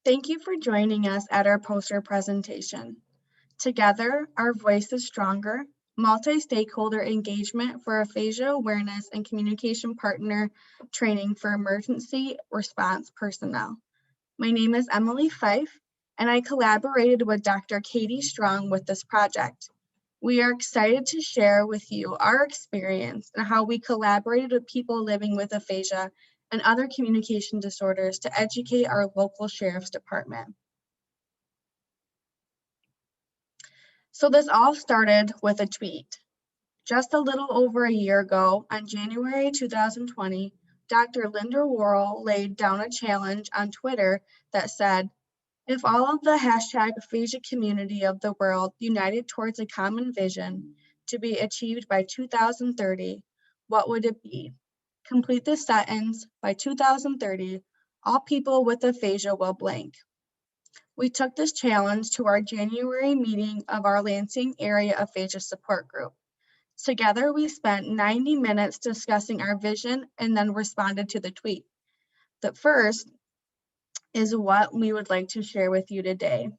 Thank you for joining us at our poster presentation. Together, our voice is stronger, multi-stakeholder engagement for aphasia awareness and communication partner training for emergency response personnel. My name is Emily Fife, and I collaborated with Dr. Katie Strong with this project. We are excited to share with you our experience and how we collaborated with people living with aphasia and other communication disorders to educate our local sheriff's department. So this all started with a tweet. Just a little over a year ago, on January 2020, Dr. Linda Worrell laid down a challenge on Twitter that said, if all of the #aphasia community of the world united towards a common vision to be achieved by 2030, what would it be? Complete this sentence, by 2030, all people with aphasia will blank. We took this challenge to our January meeting of our Lansing Area Aphasia Support Group. Together, we spent 90 minutes discussing our vision and then responded to the tweet. The first is what we would like to share with you today.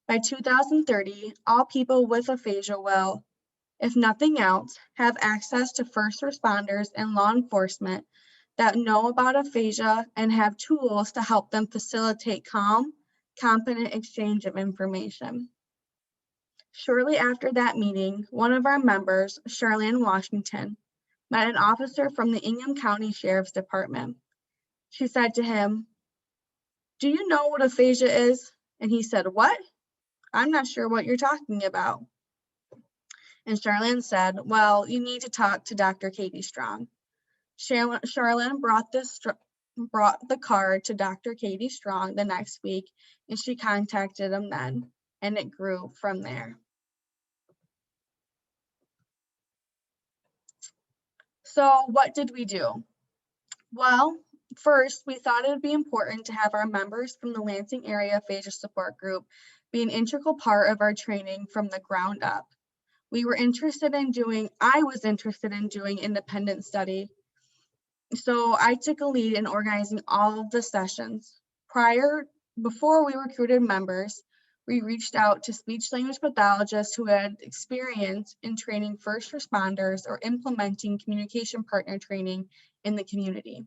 By 2030, all people with aphasia will, if nothing else, have access to first responders and law enforcement that know about aphasia and have tools to help them facilitate calm, competent exchange of information. Shortly after that meeting, one of our members, Charlene Washington, met an officer from the Ingham County Sheriff's Department. She said to him, "Do you know what aphasia is?" And he said, "What? I'm not sure what you're talking about." And Charlene said, "Well, you need to talk to Dr. Katie Strong." Charlene brought the card to Dr. Katie Strong the next week, and she contacted him then, and it grew from there. So what did we do? Well, first, we thought it would be important to have our members from the Lansing Area Aphasia Support Group be an integral part of our training from the ground up. I was interested in doing independent study. So I took a lead in organizing all of the sessions. Before we recruited members, we reached out to speech-language pathologists who had experience in training first responders or implementing communication partner training in the community.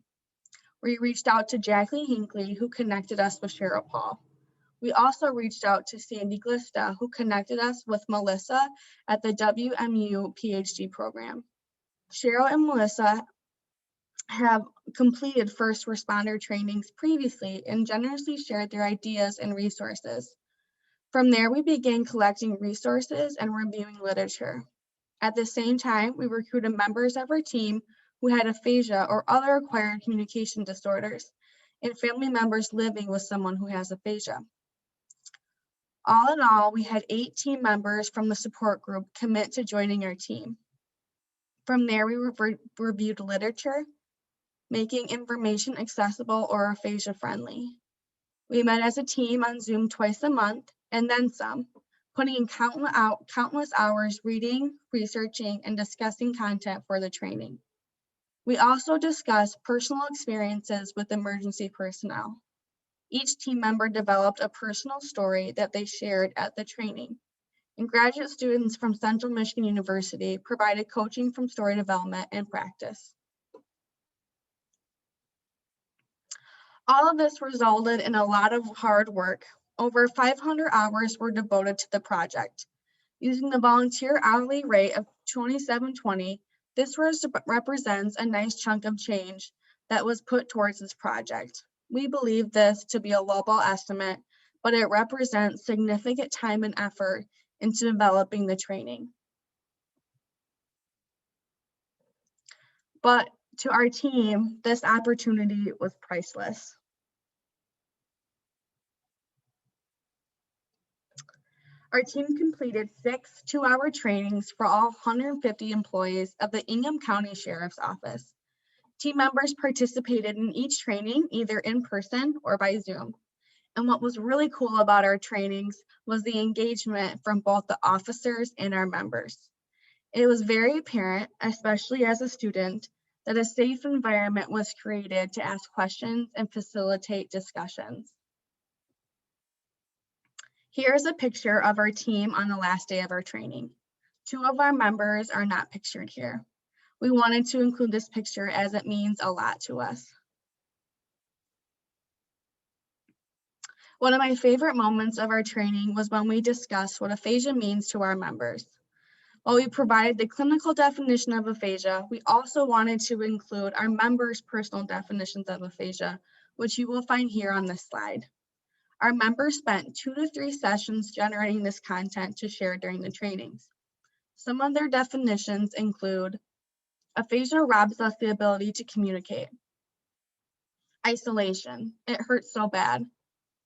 We reached out to Jackie Hinckley, who connected us with Cheryl Paul. We also reached out to Sandy Glista, who connected us with Melissa at the WMU PhD program. Cheryl and Melissa have completed first responder trainings previously and generously shared their ideas and resources. From there, we began collecting resources and reviewing literature. At the same time, we recruited members of our team who had aphasia or other acquired communication disorders, and family members living with someone who has aphasia. All in all, we had 8 team members from the support group commit to joining our team. From there, we reviewed literature, making information accessible or aphasia friendly. We met as a team on Zoom twice a month and then some, putting in countless hours reading, researching, and discussing content for the training. We also discussed personal experiences with emergency personnel. Each team member developed a personal story that they shared at the training. And graduate students from Central Michigan University provided coaching from story development and practice. All of this resulted in a lot of hard work. Over 500 hours were devoted to the project. Using the volunteer hourly rate of $27.20, this represents a nice chunk of change that was put towards this project. We believe this to be a lowball estimate, but it represents significant time and effort into developing the training. But to our team, this opportunity was priceless. Our team completed 6 two-hour trainings for all 150 employees of the Ingham County Sheriff's Office. Team members participated in each training either in person or by Zoom. And what was really cool about our trainings was the engagement from both the officers and our members. It was very apparent, especially as a student, that a safe environment was created to ask questions and facilitate discussions. Here's a picture of our team on the last day of our training. 2 of our members are not pictured here. We wanted to include this picture as it means a lot to us. One of my favorite moments of our training was when we discussed what aphasia means to our members. While we provided the clinical definition of aphasia, we also wanted to include our members' personal definitions of aphasia, which you will find here on this slide. Our members spent 2 to 3 sessions generating this content to share during the trainings. Some of their definitions include: aphasia robs us the ability to communicate. Isolation, it hurts so bad.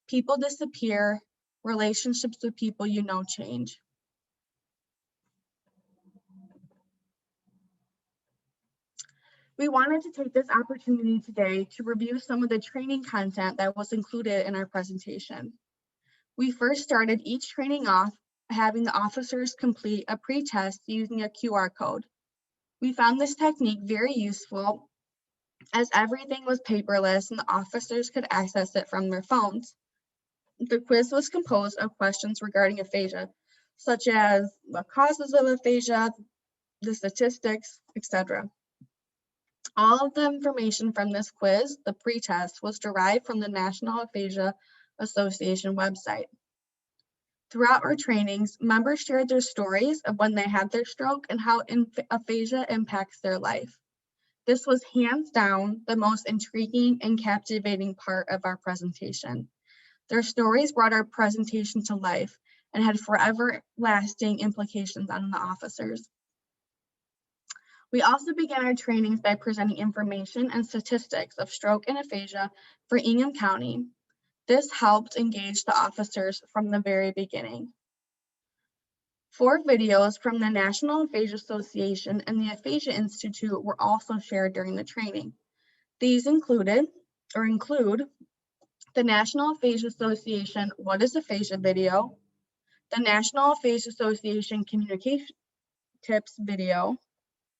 People disappear. Relationships with people you know change. We wanted to take this opportunity today to review some of the training content that was included in our presentation. We first started each training off having the officers complete a pre-test using a QR code. We found this technique very useful as everything was paperless and the officers could access it from their phones. The quiz was composed of questions regarding aphasia, such as the causes of aphasia, the statistics, etc. All of the information from this quiz, the pre-test, was derived from the National Aphasia Association website. Throughout our trainings, members shared their stories of when they had their stroke and how aphasia impacts their life. This was hands down the most intriguing and captivating part of our presentation. Their stories brought our presentation to life and had forever lasting implications on the officers. We also began our trainings by presenting information and statistics of stroke and aphasia for Ingham County. This helped engage the officers from the very beginning. 4 videos from the National Aphasia Association and the Aphasia Institute were also shared during the training. These include the National Aphasia Association What is Aphasia video, the National Aphasia Association Communication Tips video,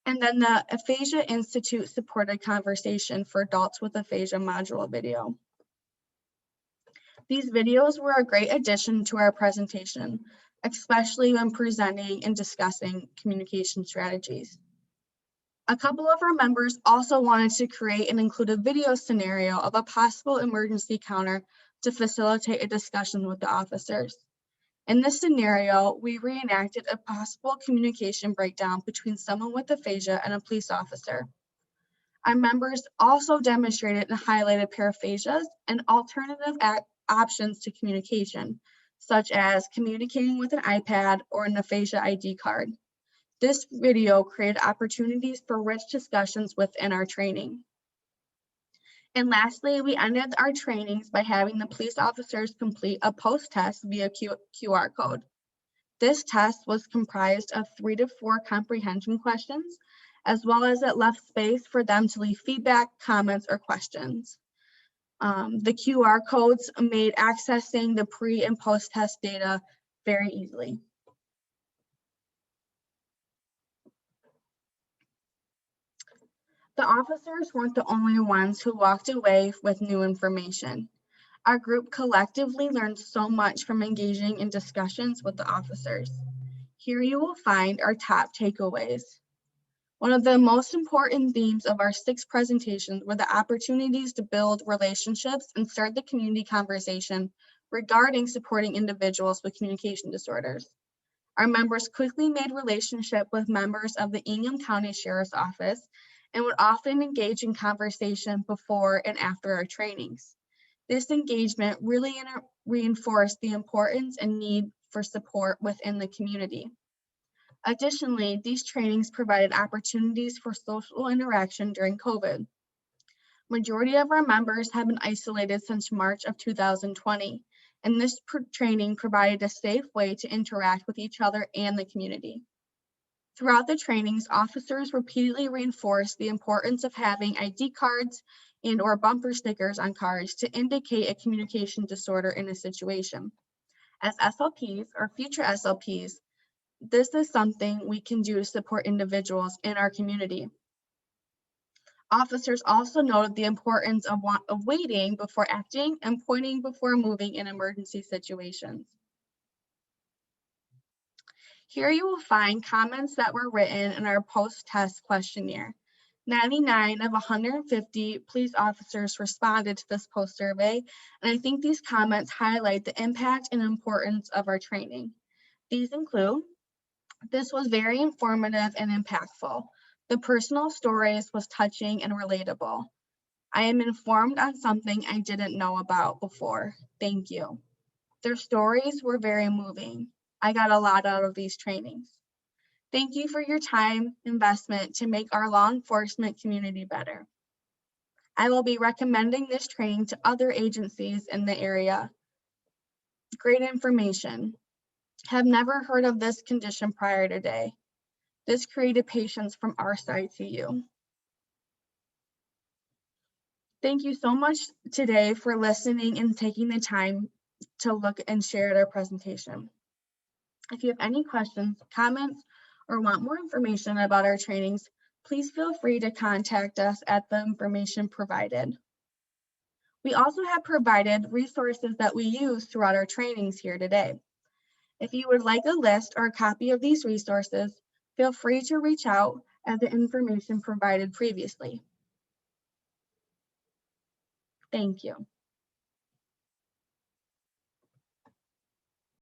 and then the Aphasia Institute Supported Conversation for Adults with Aphasia module video. These videos were a great addition to our presentation, especially when presenting and discussing communication strategies. A couple of our members also wanted to create and include a video scenario of a possible emergency counter to facilitate a discussion with the officers. In this scenario, we reenacted a possible communication breakdown between someone with aphasia and a police officer. Our members also demonstrated and highlighted paraphasias and alternative options to communication, such as communicating with an iPad or an aphasia ID card. This video created opportunities for rich discussions within our training. And lastly, we ended our trainings by having the police officers complete a post-test via QR code. This test was comprised of 3 to 4 comprehension questions, as well as it left space for them to leave feedback, comments, or questions. The QR codes made accessing the pre and post-test data very easily. The officers weren't the only ones who walked away with new information. Our group collectively learned so much from engaging in discussions with the officers. Here you will find our top takeaways. One of the most important themes of our 6 presentations were the opportunities to build relationships and start the community conversation regarding supporting individuals with communication disorders. Our members quickly made relationship with members of the Ingham County Sheriff's Office and would often engage in conversation before and after our trainings. This engagement really reinforced the importance and need for support within the community. Additionally, these trainings provided opportunities for social interaction during COVID. Majority of our members have been isolated since March of 2020, and this training provided a safe way to interact with each other and the community. Throughout the trainings, officers repeatedly reinforced the importance of having ID cards and/or bumper stickers on cars to indicate a communication disorder in a situation. As SLPs or future SLPs, this is something we can do to support individuals in our community. Officers also noted the importance of waiting before acting and pointing before moving in emergency situations. Here you will find comments that were written in our post-test questionnaire. 99 of 150 police officers responded to this post-survey, and I think these comments highlight the impact and importance of our training. These include, this was very informative and impactful. The personal stories was touching and relatable. I am informed on something I didn't know about before. Thank you. Their stories were very moving. I got a lot out of these trainings. Thank you for your time investment to make our law enforcement community better. I will be recommending this training to other agencies in the area. Great information. Have never heard of this condition prior today. This created patience from our side to you. Thank you so much today for listening and taking the time to look and share at our presentation. If you have any questions, comments, or want more information about our trainings, please feel free to contact us at the information provided. We also have provided resources that we use throughout our trainings here today. If you would like a list or a copy of these resources, feel free to reach out at the information provided previously. Thank you.